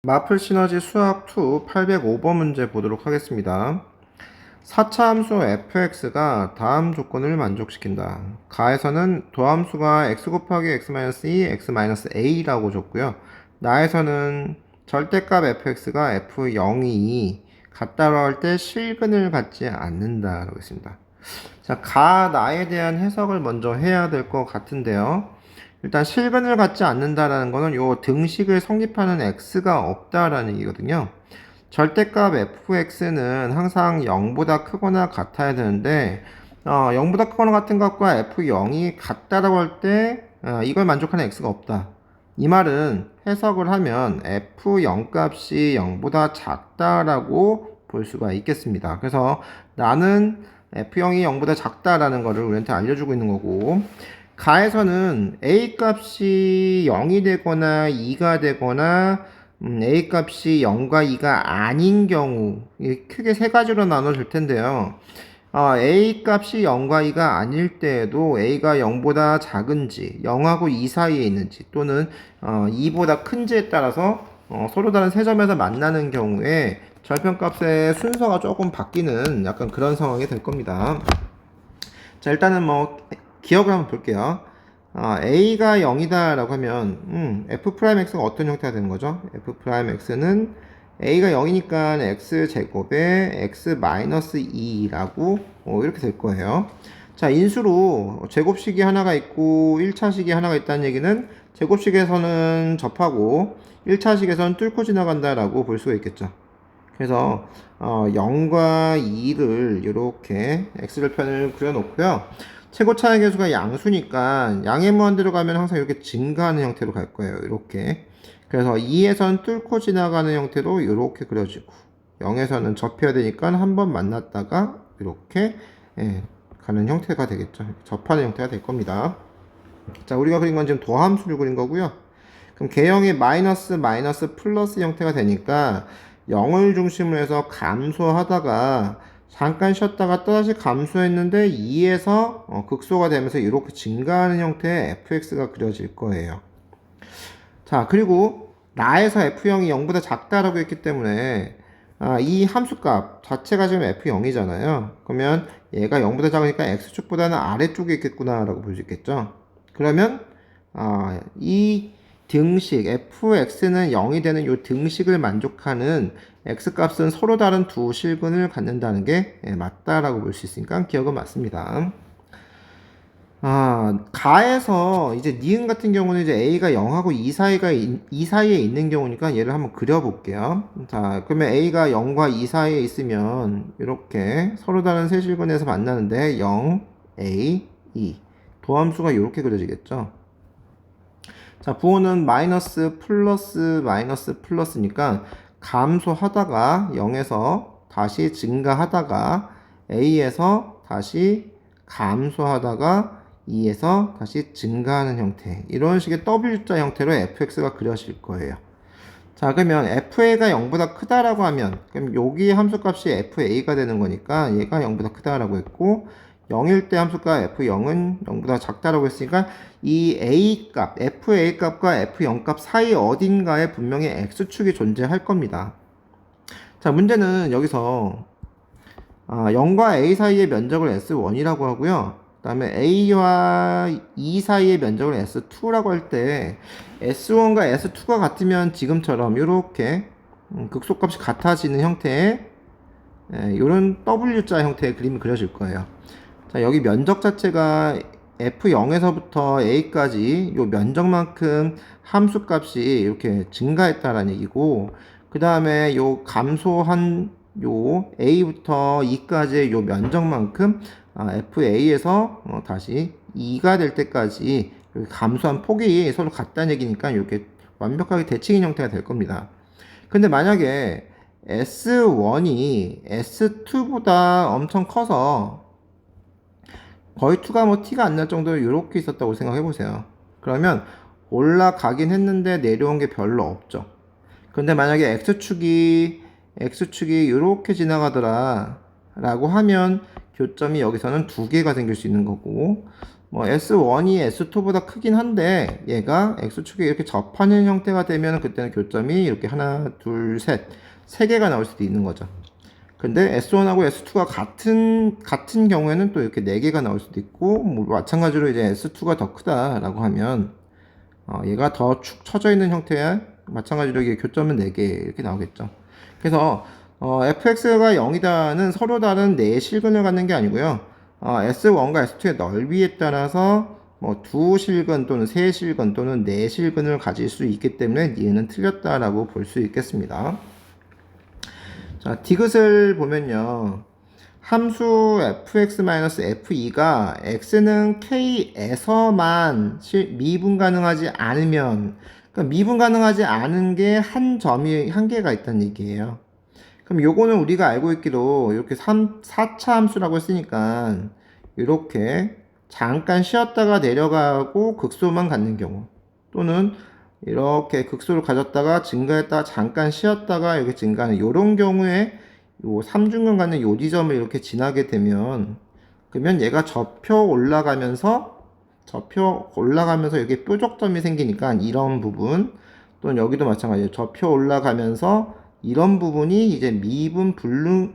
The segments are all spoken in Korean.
마플 시너지 수학 2 805번 문제 보도록 하겠습니다. 4차 함수 fx가 다음 조건을 만족시킨다. 가에서는 도함수가 x 곱하기 x-2, x-a라고 줬고요. 나에서는 절대값 fx가 f0이 같다고 할 때 실근을 갖지 않는다라고 했습니다. 자, 가, 나에 대한 해석을 먼저 해야 될 것 같은데요. 일단 실근을 갖지 않는다라는 거는 요 등식을 성립하는 x가 없다라는 얘기거든요. 절대값 fx는 항상 0보다 크거나 같아야 되는데 0보다 크거나 같은 값과 f0이 같다라고 할 때 이걸 만족하는 x가 없다. 이 말은 해석을 하면 f0 값이 0보다 작다라고 볼 수가 있겠습니다. 그래서 나는 f0이 0보다 작다라는 거를 우리한테 알려주고 있는 거고, 가에서는 a 값이 0이 되거나 2가 되거나 a 값이 0과 2가 아닌 경우, 크게 세 가지로 나눠질 텐데요. a 값이 0과 2가 아닐 때에도 a가 0보다 작은지 0하고 2 사이에 있는지 또는 2보다 큰지에 따라서 서로 다른 세 점에서 만나는 경우에 절편값의 순서가 조금 바뀌는 약간 그런 상황이 될 겁니다. 자, 일단은 기억을 한번 볼게요. a가 0이다 라고 하면 f'x가 어떤 형태가 되는 거죠? f'x는 a가 0이니까 x제곱에 x-2라고 이렇게 될 거예요. 자, 인수로 제곱식이 하나가 있고 1차식이 하나가 있다는 얘기는 제곱식에서는 접하고 1차식에서는 뚫고 지나간다라고 볼 수가 있겠죠. 그래서 0과 2를 이렇게 x절편을 그려놓고요. 최고 차의 개수가 양수니까 양의 무한대로 가면 항상 이렇게 증가하는 형태로 갈 거예요. 이렇게. 그래서 2에선 뚫고 지나가는 형태로 이렇게 그려지고 0에서는 접해야 되니까 한번 만났다가 이렇게 가는 형태가 되겠죠. 접하는 형태가 될 겁니다. 자, 우리가 그린 건 지금 도함수를 그린 거고요. 그럼 개형이 마이너스 플러스 형태가 되니까 0을 중심으로 해서 감소하다가 잠깐 쉬었다가 또다시 감소했는데 2에서 극소가 되면서 이렇게 증가하는 형태의 fx가 그려질 거예요. 자, 그리고 나에서 f0이 0보다 작다라고 했기 때문에 이 함수값 자체가 지금 f0이잖아요. 그러면 얘가 0보다 작으니까 x축보다는 아래쪽에 있겠구나 라고 볼 수 있겠죠. 그러면 이 등식 fx는 0이 되는 이 등식을 만족하는 x값은 서로 다른 두 실근을 갖는다는 게 맞다라고 볼 수 있으니까 기억은 맞습니다. 가에서 이제 니은 같은 경우는 이제 a가 0하고 2 사이에 있는 경우니까 얘를 한번 그려볼게요. 자, 그러면 a가 0과 2 사이에 있으면 이렇게 서로 다른 세 실근에서 만나는데 0, a, 2 도함수가 이렇게 그려지겠죠. 자, 부호는 마이너스 플러스니까 감소하다가 0에서 다시 증가하다가 a에서 다시 감소하다가 2에서 다시 증가하는 형태, 이런 식의 W자 형태로 fx가 그려질 거예요. 자, 그러면 fa가 0보다 크다라고 하면 그럼 여기 함수값이 fa가 되는 거니까 얘가 0보다 크다라고 했고 0일 때 함수값 f0은 0보다 작다라고 했으니까 이 a 값, fa 값과 f0 값 사이 어딘가에 분명히 x축이 존재할 겁니다. 자, 문제는 여기서 0과 a 사이의 면적을 s1이라고 하고요. 그 다음에 a와 2 사이의 면적을 s2라고 할 때 s1과 s2가 같으면 지금처럼 이렇게 극소값이 같아지는 형태의 이런 W자 형태의 그림이 그려질 거예요. 자, 여기 면적 자체가 f0에서부터 a까지 요 면적만큼 함수값이 이렇게 증가했다라는 얘기고, 그 다음에 요 감소한 요 a부터 2까지의 요 면적만큼 fa에서 다시 2가 될 때까지 감소한 폭이 서로 같다는 얘기니까 이렇게 완벽하게 대칭인 형태가 될 겁니다. 근데 만약에 S1이 S2보다 엄청 커서 거의 2가 티가 안 날 정도로 이렇게 있었다고 생각해 보세요. 그러면 올라가긴 했는데 내려온 게 별로 없죠. 근데 만약에 X축이 이렇게 지나가더라 라고 하면 교점이 여기서는 2개가 생길 수 있는 거고, 뭐 S1이 S2보다 크긴 한데 얘가 X축에 이렇게 접하는 형태가 되면 그때는 교점이 이렇게 하나, 둘, 셋, 세 개가 나올 수도 있는 거죠. 근데 S1하고 S2가 같은 경우에는 또 이렇게 네 개가 나올 수도 있고, 뭐 마찬가지로 이제 S2가 더 크다라고 하면 얘가 더 축 처져 있는 형태야 마찬가지로 이게 교점은 4개 이렇게 나오겠죠. 그래서 fx가 0이다는 서로 다른 네 실근을 갖는 게 아니고요. S1과 S2의 넓이에 따라서 뭐 두 실근 또는 세 실근 또는 네 실근을 가질 수 있기 때문에 얘는 틀렸다라고 볼 수 있겠습니다. 자, 디귿을 보면요. 함수 fx-f2가 x는 k에서만 미분 가능하지 않으면, 그러니까 미분 가능하지 않은 게 한 점이 한 개가 있다는 얘기예요. 그럼 요거는 우리가 알고 있기로 이렇게 4차 함수라고 했으니까 이렇게 잠깐 쉬었다가 내려가고 극소만 갖는 경우, 또는 이렇게 극소를 가졌다가 증가했다가 잠깐 쉬었다가 이렇게 증가하는 요런 경우에 요 삼중근 갖는 요 지점을 이렇게 지나게 되면, 그러면 얘가 접혀 올라가면서 이렇게 뾰족점이 생기니까 이런 부분, 또는 여기도 마찬가지예요. 접혀 올라가면서 이런 부분이 이제 미분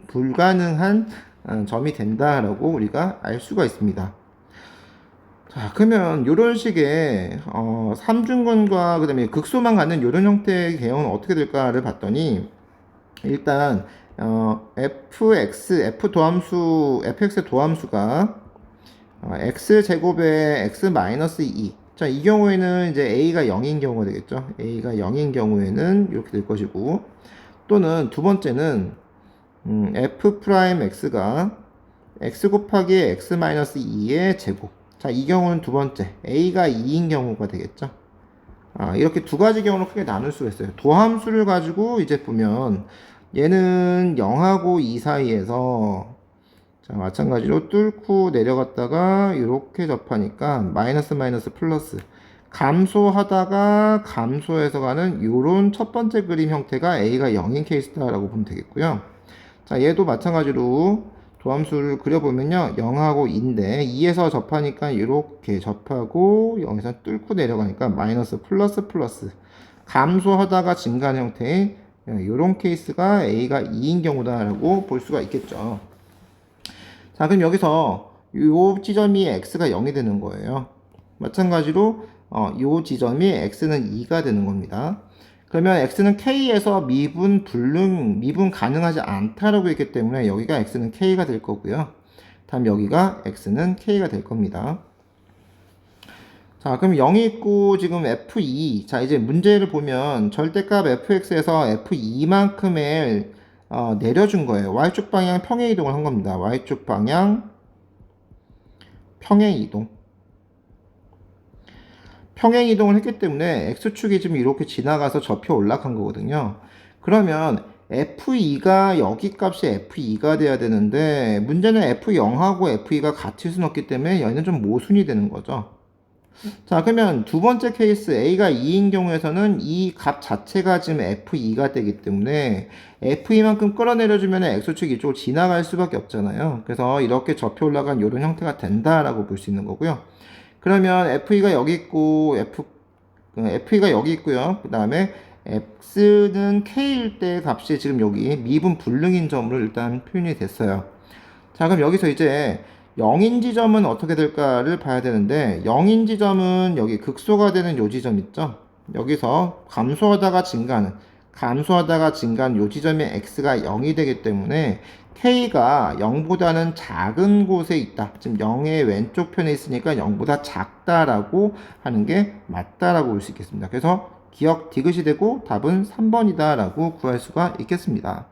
불가능한 점이 된다라고 우리가 알 수가 있습니다. 자, 그러면 이런 식의 삼중근과 그 다음에 극소만 갖는 이런 형태의 개형은 어떻게 될까를 봤더니, 일단 f fx의 도함수가 x제곱에 x-2. 자, 이 경우에는 이제 a가 0인 경우가 되겠죠. a가 0인 경우에는 이렇게 될 것이고, 또는 두 번째는 f'x가 x 곱하기 x-2의 제곱. 자, 이 경우는 두 번째 a가 2인 경우가 되겠죠. 이렇게 두 가지 경우로 크게 나눌 수가 있어요. 도함수를 가지고 이제 보면 얘는 0하고 2 사이에서, 자, 마찬가지로 뚫고 내려갔다가 이렇게 접하니까 마이너스 마이너스 플러스, 감소하다가 감소해서 가는 요런 첫 번째 그림 형태가 a가 0인 케이스다라고 보면 되겠고요. 자, 얘도 마찬가지로 도함수를 그려보면요, 0하고 2인데 2에서 접하니까 이렇게 접하고 0에서 뚫고 내려가니까 마이너스 플러스 플러스, 감소하다가 증가하는 형태의 이런 케이스가 a가 2인 경우다라고 볼 수가 있겠죠. 자, 그럼 여기서 이 지점이 x가 0이 되는 거예요. 마찬가지로 이 지점이 x는 2가 되는 겁니다. 그러면 x는 k에서 미분 가능하지 않다라고 했기 때문에 여기가 x는 k가 될 거고요. 다음 여기가 x는 k가 될 겁니다. 자, 그럼 0이 있고 지금 f2. 자, 이제 문제를 보면 절대값 fx에서 f2만큼을 내려준 거예요. y축 방향 평행 이동을 한 겁니다. y축 방향 평행 이동. 평행 이동을 했기 때문에 x축이 지금 이렇게 지나가서 접혀 올라간 거거든요. 그러면 f2가 여기 값이 f2가 돼야 되는데, 문제는 f0하고 f2가 같을 수는 없기 때문에 얘는 좀 모순이 되는 거죠. 자, 그러면 두 번째 케이스 a가 2인 경우에서는 이 값 자체가 지금 f2가 되기 때문에 f2만큼 끌어내려주면 x축이 이쪽으로 지나갈 수밖에 없잖아요. 그래서 이렇게 접혀 올라간 이런 형태가 된다라고 볼 수 있는 거고요. 그러면 f2가 여기 있고 f2가 여기 있고요. 그 다음에 x는 k일 때 값이 지금 여기 미분 불능인 점으로 일단 표현이 됐어요. 자, 그럼 여기서 이제 0인 지점은 어떻게 될까를 봐야 되는데, 0인 지점은 여기 극소가 되는 요 지점 있죠? 여기서 감소하다가 증가하는 요 지점에 x가 0이 되기 때문에 k가 0보다는 작은 곳에 있다. 지금 0의 왼쪽 편에 있으니까 0보다 작다라고 하는 게 맞다라고 볼 수 있겠습니다. 그래서 기억 디귿이 되고 답은 3번이다라고 구할 수가 있겠습니다.